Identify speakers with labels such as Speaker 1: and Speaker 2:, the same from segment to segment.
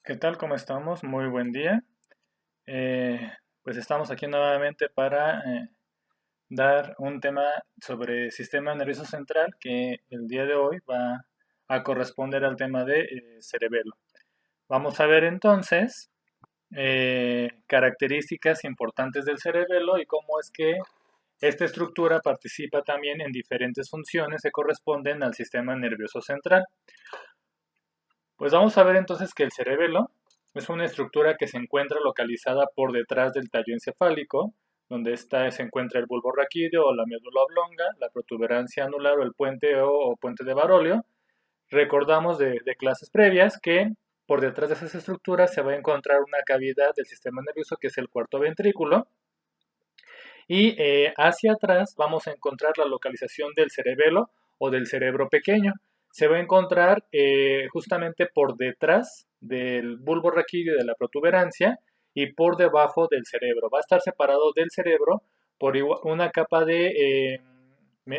Speaker 1: ¿Qué tal? ¿Cómo estamos? Muy buen día. Pues estamos aquí nuevamente para dar un tema sobre sistema nervioso central que el día de hoy va a corresponder al tema de cerebelo. Vamos a ver entonces características importantes del cerebelo y cómo es que esta estructura participa también en diferentes funciones que corresponden al sistema nervioso central. Pues vamos a ver entonces que el cerebelo es una estructura que se encuentra localizada por detrás del tallo encefálico, donde se encuentra el bulbo raquídeo o la médula oblonga, la protuberancia anular o el puente o puente de Barolio. Recordamos de clases previas que por detrás de esas estructuras se va a encontrar una cavidad del sistema nervioso que es el cuarto ventrículo y hacia atrás vamos a encontrar la localización del cerebelo o del cerebro pequeño. Se va a encontrar justamente por detrás del bulbo raquídeo de la protuberancia y por debajo del cerebro. Va a estar separado del cerebro por una capa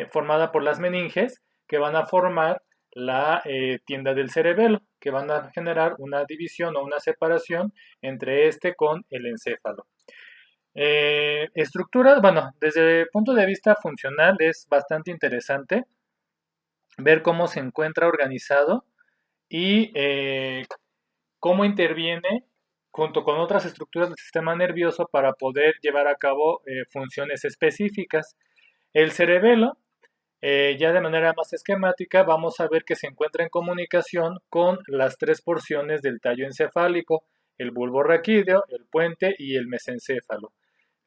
Speaker 1: formada por las meninges que van a formar la tienda del cerebelo, que van a generar una división o una separación entre este con el encéfalo. Estructura, bueno, desde el punto de vista funcional es bastante interesante ver cómo se encuentra organizado y cómo interviene junto con otras estructuras del sistema nervioso para poder llevar a cabo funciones específicas. El cerebelo, ya de manera más esquemática, vamos a ver que se encuentra en comunicación con las tres porciones del tallo encefálico, el bulbo raquídeo, el puente y el mesencéfalo.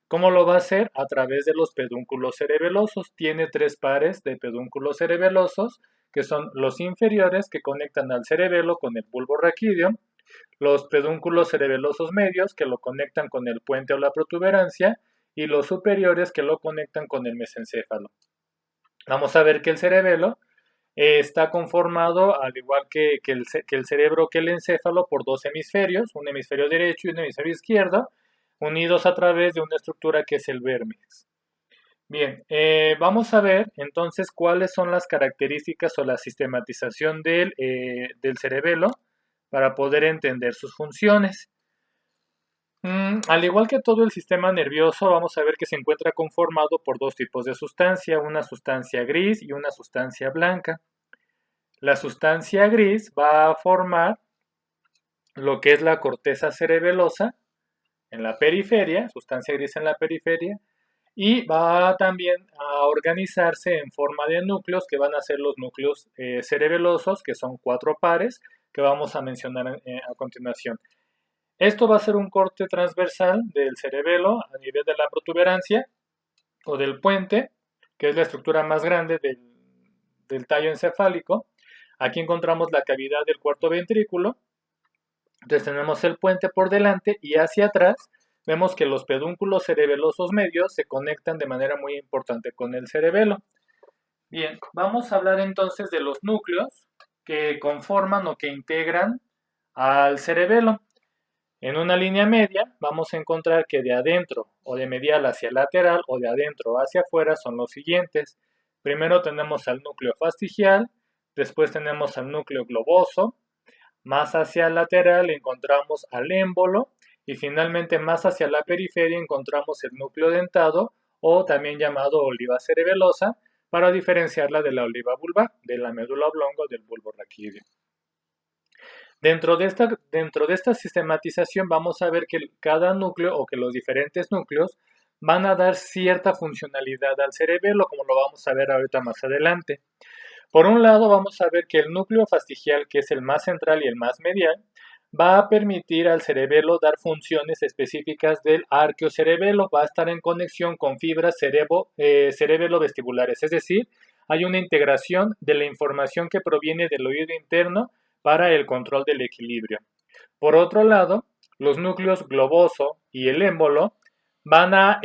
Speaker 1: ¿Cómo lo va a hacer? A través de los pedúnculos cerebelosos. Tiene tres pares de pedúnculos cerebelosos, que son los inferiores que conectan al cerebelo con el bulbo raquídeo, los pedúnculos cerebelosos medios que lo conectan con el puente o la protuberancia y los superiores que lo conectan con el mesencéfalo. Vamos a ver que el cerebelo está conformado, al igual que el cerebro, que el encéfalo, por dos hemisferios, un hemisferio derecho y un hemisferio izquierdo, unidos a través de una estructura que es el vérmex. Bien, vamos a ver entonces cuáles son las características o la sistematización del cerebelo para poder entender sus funciones. Al igual que todo el sistema nervioso, vamos a ver que se encuentra conformado por dos tipos de sustancia, una sustancia gris y una sustancia blanca. La sustancia gris va a formar lo que es la corteza cerebelosa en la periferia, sustancia gris en la periferia, y va también a organizarse en forma de núcleos que van a ser los núcleos cerebelosos, que son cuatro pares, que vamos a mencionar a continuación. Esto va a ser un corte transversal del cerebelo a nivel de la protuberancia o del puente, que es la estructura más grande del tallo encefálico. Aquí encontramos la cavidad del cuarto ventrículo. Entonces tenemos el puente por delante y hacia atrás vemos que los pedúnculos cerebelosos medios se conectan de manera muy importante con el cerebelo. Bien, vamos a hablar entonces de los núcleos que conforman o que integran al cerebelo. En una línea media vamos a encontrar que de adentro o de medial hacia lateral o de adentro hacia afuera son los siguientes. Primero tenemos al núcleo fastigial, después tenemos al núcleo globoso, más hacia el lateral encontramos al émbolo y finalmente más hacia la periferia encontramos el núcleo dentado o también llamado oliva cerebelosa para diferenciarla de la oliva vulvar, de la médula oblonga o del bulbo raquídeo. Dentro de esta sistematización vamos a ver que cada núcleo o que los diferentes núcleos van a dar cierta funcionalidad al cerebelo, como lo vamos a ver ahorita más adelante. Por un lado vamos a ver que el núcleo fastigial, que es el más central y el más medial, va a permitir al cerebelo dar funciones específicas del arqueocerebelo, va a estar en conexión con fibras cerebelo-vestibulares, es decir, hay una integración de la información que proviene del oído interno para el control del equilibrio. Por otro lado, los núcleos globoso y el émbolo van a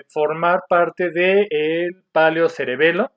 Speaker 1: formar parte del paleocerebelo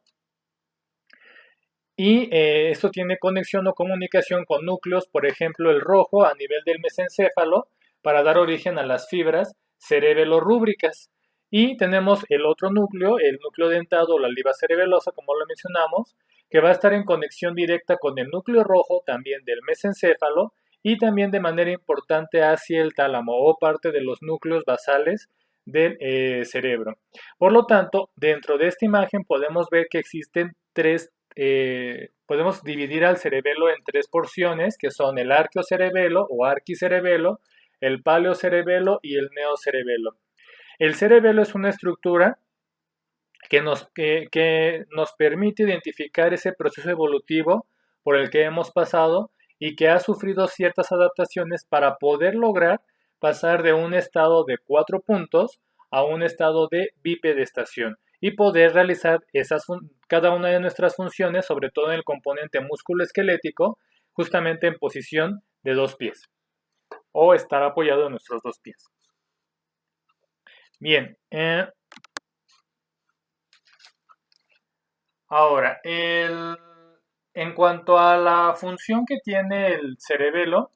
Speaker 1: y esto tiene conexión o comunicación con núcleos, por ejemplo, el rojo a nivel del mesencéfalo, para dar origen a las fibras cerebelorrúbricas. Y tenemos el otro núcleo, el núcleo dentado o la oliva cerebelosa, como lo mencionamos, que va a estar en conexión directa con el núcleo rojo también del mesencéfalo y también de manera importante hacia el tálamo o parte de los núcleos basales del cerebro. Por lo tanto, dentro de esta imagen podemos ver que existen podemos dividir al cerebelo en tres porciones, que son el arqueocerebelo o arquicerebelo, el paleocerebelo y el neocerebelo. El cerebelo es una estructura que nos permite identificar ese proceso evolutivo por el que hemos pasado y que ha sufrido ciertas adaptaciones para poder lograr pasar de un estado de 4 puntos a un estado de bipedestación y poder realizar cada una de nuestras funciones, sobre todo en el componente músculo-esquelético, justamente en posición de 2 pies o estar apoyado en nuestros 2 pies. Bien, ahora, en cuanto a la función que tiene el cerebelo,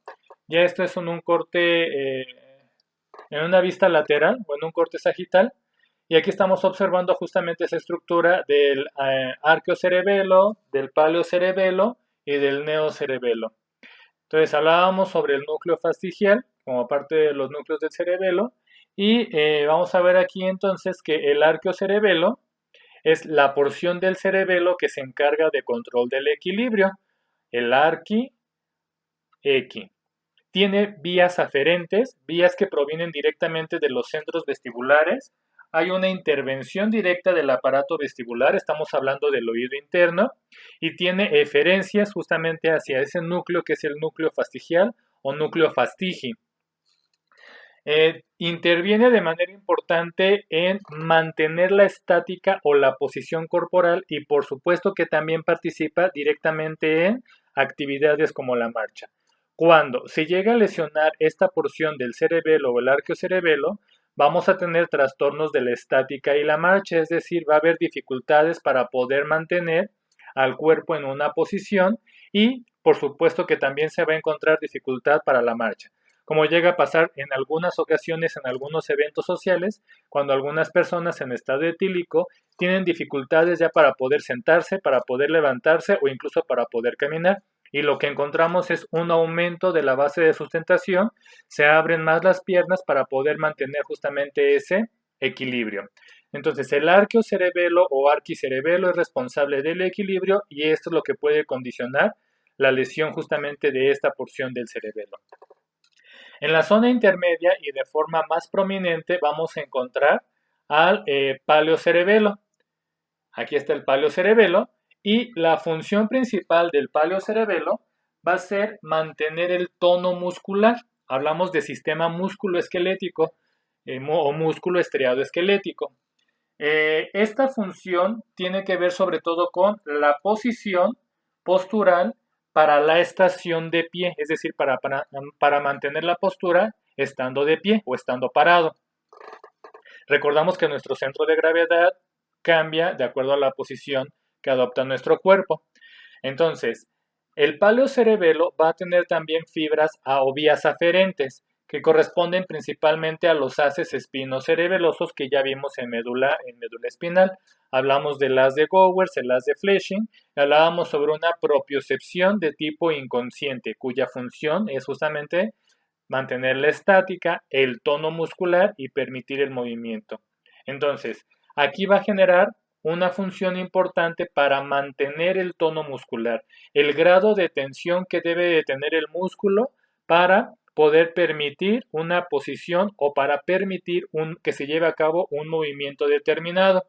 Speaker 1: ya esto es en un corte, en una vista lateral o en un corte sagital, y aquí estamos observando justamente esa estructura del arqueocerebelo, del paleocerebelo y del neocerebelo. Entonces hablábamos sobre el núcleo fastigial como parte de los núcleos del cerebelo, y vamos a ver aquí entonces que el arqueocerebelo es la porción del cerebelo que se encarga de control del equilibrio, el arqui-equi. Tiene vías aferentes, vías que provienen directamente de los centros vestibulares. Hay una intervención directa del aparato vestibular, estamos hablando del oído interno, y tiene eferencias justamente hacia ese núcleo que es el núcleo fastigial o núcleo fastigi. Interviene de manera importante en mantener la estática o la posición corporal y por supuesto que también participa directamente en actividades como la marcha. Cuando se llega a lesionar esta porción del cerebelo o el arqueocerebelo, vamos a tener trastornos de la estática y la marcha, es decir, va a haber dificultades para poder mantener al cuerpo en una posición y por supuesto que también se va a encontrar dificultad para la marcha, como llega a pasar en algunas ocasiones en algunos eventos sociales, cuando algunas personas en estado etílico tienen dificultades ya para poder sentarse, para poder levantarse o incluso para poder caminar. Y lo que encontramos es un aumento de la base de sustentación, se abren más las piernas para poder mantener justamente ese equilibrio. Entonces el arqueocerebelo o arquicerebelo es responsable del equilibrio y esto es lo que puede condicionar la lesión justamente de esta porción del cerebelo. En la zona intermedia y de forma más prominente vamos a encontrar al paleocerebelo. Aquí está el paleocerebelo y la función principal del paleocerebelo va a ser mantener el tono muscular. Hablamos de sistema músculo-esquelético o músculo estriado esquelético. Esta función tiene que ver sobre todo con la posición postural para la estación de pie, es decir, para mantener la postura estando de pie o estando parado. Recordamos que nuestro centro de gravedad cambia de acuerdo a la posición que adopta nuestro cuerpo. Entonces, el paleocerebelo va a tener también fibras o vías aferentes, que corresponden principalmente a los haces espinocerebelosos que ya vimos en médula espinal. Hablamos del haz de Gowers, el haz de Fleming, hablábamos sobre una propiocepción de tipo inconsciente, cuya función es justamente mantener la estática, el tono muscular y permitir el movimiento. Entonces, aquí va a generar una función importante para mantener el tono muscular, el grado de tensión que debe de tener el músculo para poder permitir una posición o para permitir que se lleve a cabo un movimiento determinado.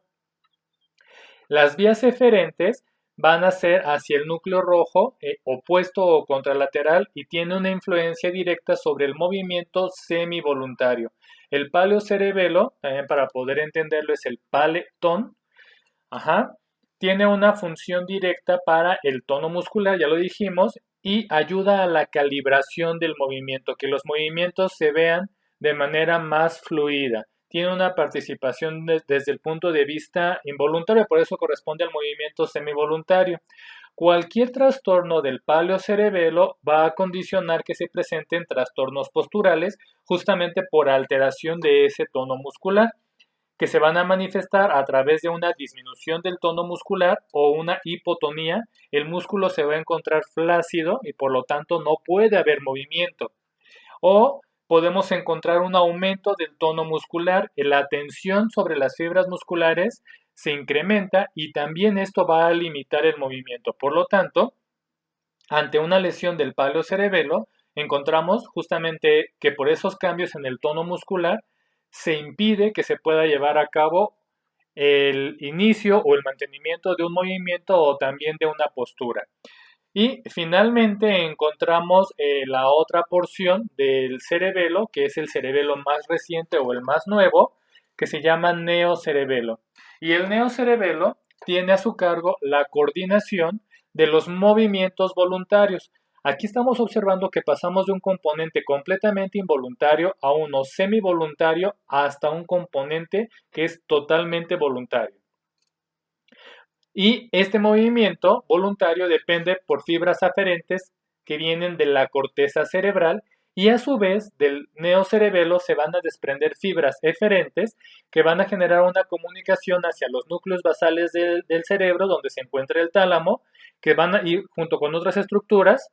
Speaker 1: Las vías eferentes van a ser hacia el núcleo rojo, opuesto o contralateral, y tiene una influencia directa sobre el movimiento semivoluntario. El paleocerebelo, también para poder entenderlo, es el paletón. Tiene una función directa para el tono muscular, ya lo dijimos, y ayuda a la calibración del movimiento, que los movimientos se vean de manera más fluida. Tiene una participación desde el punto de vista involuntario, por eso corresponde al movimiento semivoluntario. Cualquier trastorno del paleocerebelo va a condicionar que se presenten trastornos posturales justamente por alteración de ese tono muscular. que se van a manifestar a través de una disminución del tono muscular o una hipotonía. El músculo se va a encontrar flácido y por lo tanto no puede haber movimiento. O podemos encontrar un aumento del tono muscular, la tensión sobre las fibras musculares se incrementa y también esto va a limitar el movimiento. Por lo tanto, ante una lesión del paleocerebelo, encontramos justamente que por esos cambios en el tono muscular se impide que se pueda llevar a cabo el inicio o el mantenimiento de un movimiento o también de una postura. Y finalmente encontramos la otra porción del cerebelo, que es el cerebelo más reciente o el más nuevo, que se llama neocerebelo. Y el neocerebelo tiene a su cargo la coordinación de los movimientos voluntarios. Aquí estamos observando que pasamos de un componente completamente involuntario a uno semivoluntario hasta un componente que es totalmente voluntario. Y este movimiento voluntario depende por fibras aferentes que vienen de la corteza cerebral y a su vez del neocerebelo se van a desprender fibras eferentes que van a generar una comunicación hacia los núcleos basales del cerebro donde se encuentra el tálamo, que van a ir junto con otras estructuras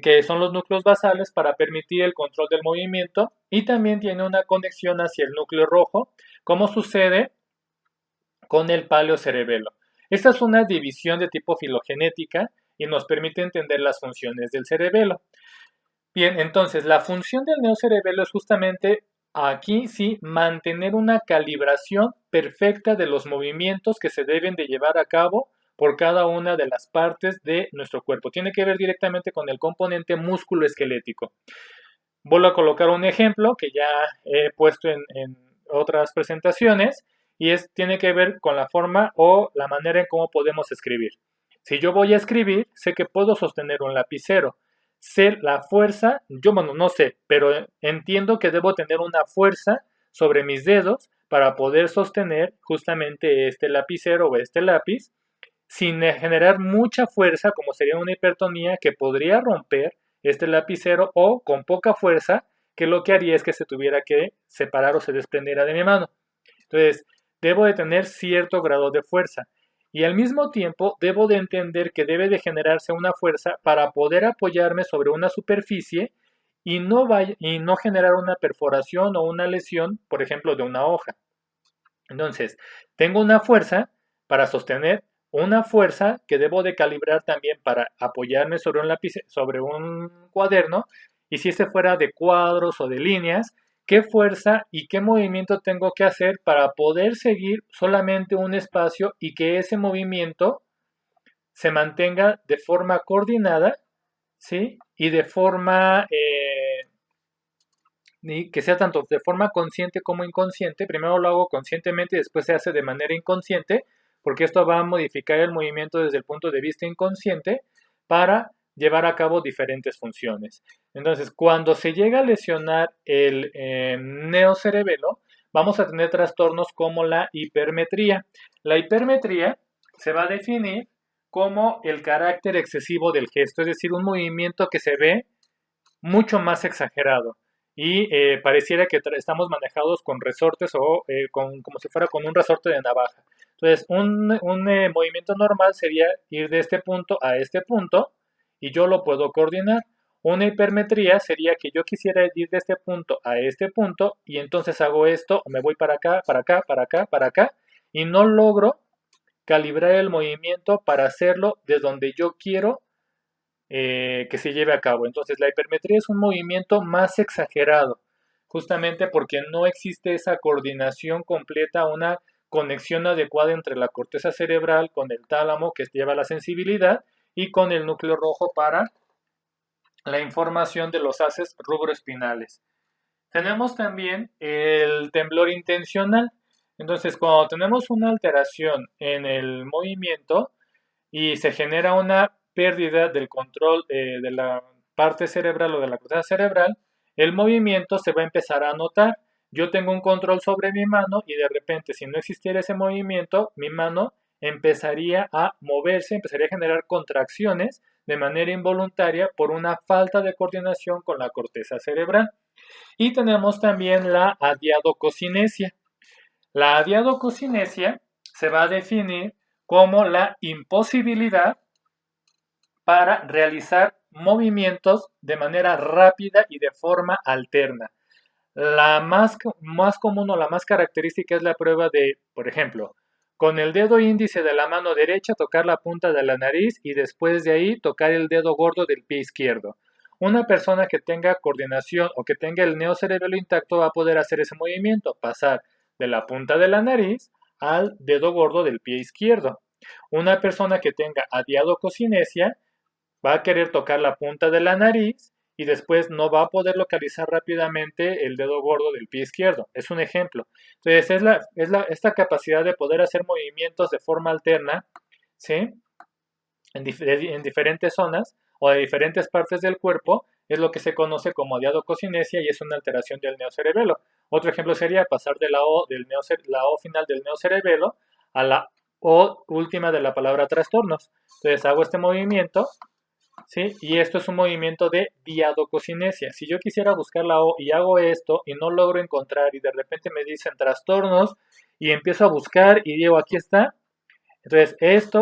Speaker 1: que son los núcleos basales para permitir el control del movimiento y también tiene una conexión hacia el núcleo rojo, como sucede con el paleocerebelo. Esta es una división de tipo filogenética y nos permite entender las funciones del cerebelo. Bien, entonces la función del neocerebelo es justamente aquí sí mantener una calibración perfecta de los movimientos que se deben de llevar a cabo por cada una de las partes de nuestro cuerpo. Tiene que ver directamente con el componente músculo esquelético. Vuelvo a colocar un ejemplo que ya he puesto en otras presentaciones y tiene que ver con la forma o la manera en cómo podemos escribir. Si yo voy a escribir, sé que puedo sostener un lapicero. Sé la fuerza, yo bueno, no sé, pero entiendo que debo tener una fuerza sobre mis dedos para poder sostener justamente este lapicero o este lápiz sin generar mucha fuerza, como sería una hipertonía que podría romper este lapicero o con poca fuerza, que lo que haría es que se tuviera que separar o se desprendiera de mi mano. Entonces, debo de tener cierto grado de fuerza y al mismo tiempo debo de entender que debe de generarse una fuerza para poder apoyarme sobre una superficie y no generar una perforación o una lesión, por ejemplo, de una hoja. Entonces, tengo una fuerza para sostener, una fuerza que debo de calibrar también para apoyarme sobre un lápiz, sobre un cuaderno, y si este fuera de cuadros o de líneas, qué fuerza y qué movimiento tengo que hacer para poder seguir solamente un espacio y que ese movimiento se mantenga de forma coordinada, ¿sí? Y de forma y que sea tanto de forma consciente como inconsciente. Primero lo hago conscientemente y después se hace de manera inconsciente, porque esto va a modificar el movimiento desde el punto de vista inconsciente para llevar a cabo diferentes funciones. Entonces, cuando se llega a lesionar el neocerebelo, vamos a tener trastornos como la hipermetría. La hipermetría se va a definir como el carácter excesivo del gesto, es decir, un movimiento que se ve mucho más exagerado y pareciera que estamos manejados con resortes o como si fuera con un resorte de navaja. Entonces, un movimiento normal sería ir de este punto a este punto y yo lo puedo coordinar. Una hipermetría sería que yo quisiera ir de este punto a este punto y entonces hago esto, me voy para acá, para acá, para acá, para acá y no logro calibrar el movimiento para hacerlo de donde yo quiero que se lleve a cabo. Entonces la hipermetría es un movimiento más exagerado, justamente porque no existe esa coordinación completa, una conexión adecuada entre la corteza cerebral con el tálamo que lleva la sensibilidad y con el núcleo rojo para la información de los haces rubroespinales. Tenemos también el temblor intencional. Entonces, cuando tenemos una alteración en el movimiento y se genera una pérdida del control de la parte cerebral o de la corteza cerebral, el movimiento se va a empezar a notar. Yo tengo un control sobre mi mano y de repente, si no existiera ese movimiento, mi mano empezaría a moverse, empezaría a generar contracciones de manera involuntaria por una falta de coordinación con la corteza cerebral. Y tenemos también la adiadococinesia. La adiadococinesia se va a definir como la imposibilidad para realizar movimientos de manera rápida y de forma alterna. La más común o la más característica es la prueba de, por ejemplo, con el dedo índice de la mano derecha tocar la punta de la nariz y después de ahí tocar el dedo gordo del pie izquierdo. Una persona que tenga coordinación o que tenga el neocerebelo intacto va a poder hacer ese movimiento, pasar de la punta de la nariz al dedo gordo del pie izquierdo. Una persona que tenga adiadococinesia va a querer tocar la punta de la nariz y después no va a poder localizar rápidamente el dedo gordo del pie izquierdo. Es un ejemplo. Entonces, esta capacidad de poder hacer movimientos de forma alterna, ¿sí? En diferentes zonas o de diferentes partes del cuerpo, es lo que se conoce como adiadococinesia y es una alteración del neocerebelo. Otro ejemplo sería pasar de la O, la O final del neocerebelo a la O última de la palabra trastornos. Entonces hago este movimiento, ¿sí? Y esto es un movimiento de diadococinesia. Si yo quisiera buscar la O y hago esto y no logro encontrar y de repente me dicen trastornos y empiezo a buscar y digo aquí está. Entonces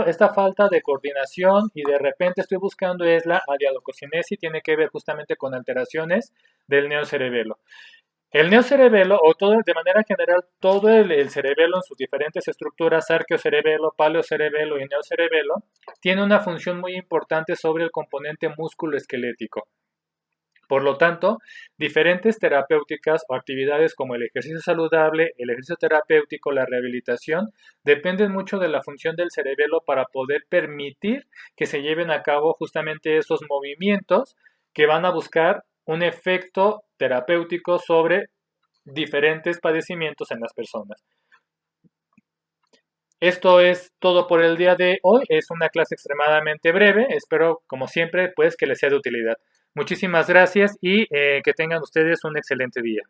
Speaker 1: esta falta de coordinación y de repente estoy buscando es la adiadococinesia y tiene que ver justamente con alteraciones del neocerebelo. El neocerebelo, o todo, de manera general, todo el cerebelo en sus diferentes estructuras, arqueocerebelo, paleocerebelo y neocerebelo, tiene una función muy importante sobre el componente músculo-esquelético. Por lo tanto, diferentes terapéuticas o actividades como el ejercicio saludable, el ejercicio terapéutico, la rehabilitación, dependen mucho de la función del cerebelo para poder permitir que se lleven a cabo justamente esos movimientos que van a buscar un efecto terapéutico sobre diferentes padecimientos en las personas. Esto es todo por el día de hoy. Es una clase extremadamente breve. Espero, como siempre, pues que les sea de utilidad. Muchísimas gracias y que tengan ustedes un excelente día.